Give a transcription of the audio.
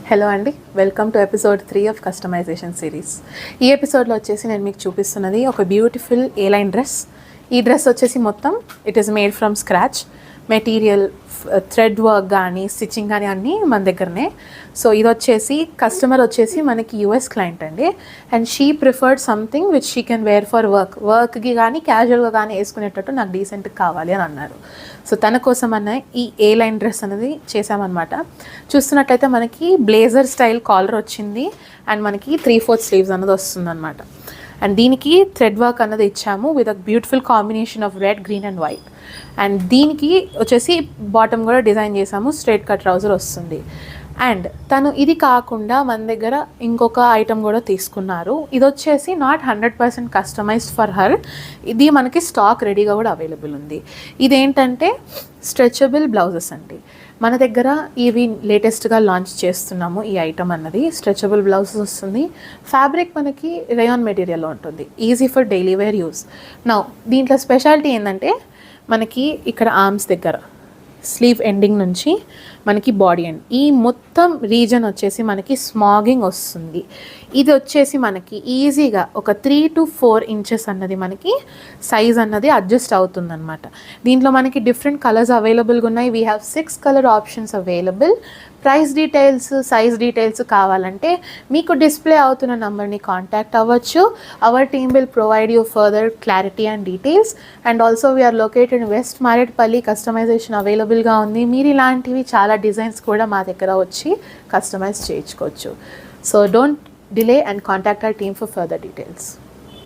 Hello అండి, welcome to episode 3 of customisation series. ఈ ఎపిసోడ్లో వచ్చేసి నేను మీకు చూపిస్తున్నది ఒక బ్యూటిఫుల్ ఏ లైన్ డ్రెస్. ఈ డ్రెస్ వచ్చేసి మొత్తం it is made from scratch. Material, thread work కానీ స్టిచ్చింగ్ కానీ అన్నీ మన దగ్గరనే. సో ఇది వచ్చేసి కస్టమర్ వచ్చేసి మనకి యూఎస్ క్లయింట్ అండి. And she preferred something which she can wear for వర్క్కి కానీ క్యాజువల్గా కానీ వేసుకునేటట్టు నాకు డీసెంట్గా కావాలి అని అన్నారు. సో తన కోసం అన్న ఈ ఏ లైన్ డ్రెస్ అనేది చేసామన్నమాట. చూస్తున్నట్లయితే మనకి బ్లేజర్ స్టైల్ కాలర్ వచ్చింది అండ్ మనకి 3/4 స్లీవ్స్ అన్నది వస్తుందన్నమాట. అండ్ దీనికి థ్రెడ్ వర్క్ అన్నది ఇచ్చాము with a beautiful combination of red, green and white. And దీనికి వచ్చేసి బాటమ్ కూడా డిజైన్ చేసాము, స్ట్రైట్ కట్ ట్రౌజర్ వస్తుంది. అండ్ తను ఇది కాకుండా మన దగ్గర ఇంకొక ఐటమ్ కూడా తీసుకున్నారు. ఇది వచ్చేసి నాట్ 100% కస్టమైజ్డ్ ఫర్ హర్. ఇది మనకి స్టాక్ రెడీగా కూడా అవైలబుల్ ఉంది. ఇదేంటంటే స్ట్రెచబుల్ బ్లౌజెస్ అండి. మన దగ్గర ఇవి లేటెస్ట్గా లాంచ్ చేస్తున్నాము. ఈ ఐటమ్ అన్నది స్ట్రెచబుల్ బ్లౌజెస్ వస్తుంది. ఫ్యాబ్రిక్ మనకి రేయాన్ మెటీరియల్లో ఉంటుంది, easy for daily wear use. Now దీంట్లో స్పెషాలిటీ ఏంటంటే మనకి ఇక్కడ ఆర్మ్స్ దగ్గర స్లీవ్ ఎండింగ్ నుంచి మనకి బాడీ ఎండ్ ఈ మొత్తం రీజన్ వచ్చేసి మనకి స్మాగింగ్ వస్తుంది. ఇది వచ్చేసి మనకి ఈజీగా ఒక 3 to 4 ఇంచెస్ అన్నది మనకి సైజ్ అన్నది అడ్జస్ట్ అవుతుందన్నమాట. దీంట్లో మనకి డిఫరెంట్ కలర్స్ అవైలబుల్గా ఉన్నాయి. We have 6 colour options available. Price details, size details కావాలంటే మీకు డిస్ప్లే అవుతున్న నెంబర్ని కాంటాక్ట్ అవ్వచ్చు. Our team will provide you further clarity and details. And also we are located in West Marredpally. Customisation అవైలబుల్గా ఉంది. మీరు ఇలాంటివి చాలా డిజైన్స్ కూడా మా దగ్గర వచ్చి కస్టమైజ్ చేయించుకోవచ్చు. So don't delay and contact our team for further details.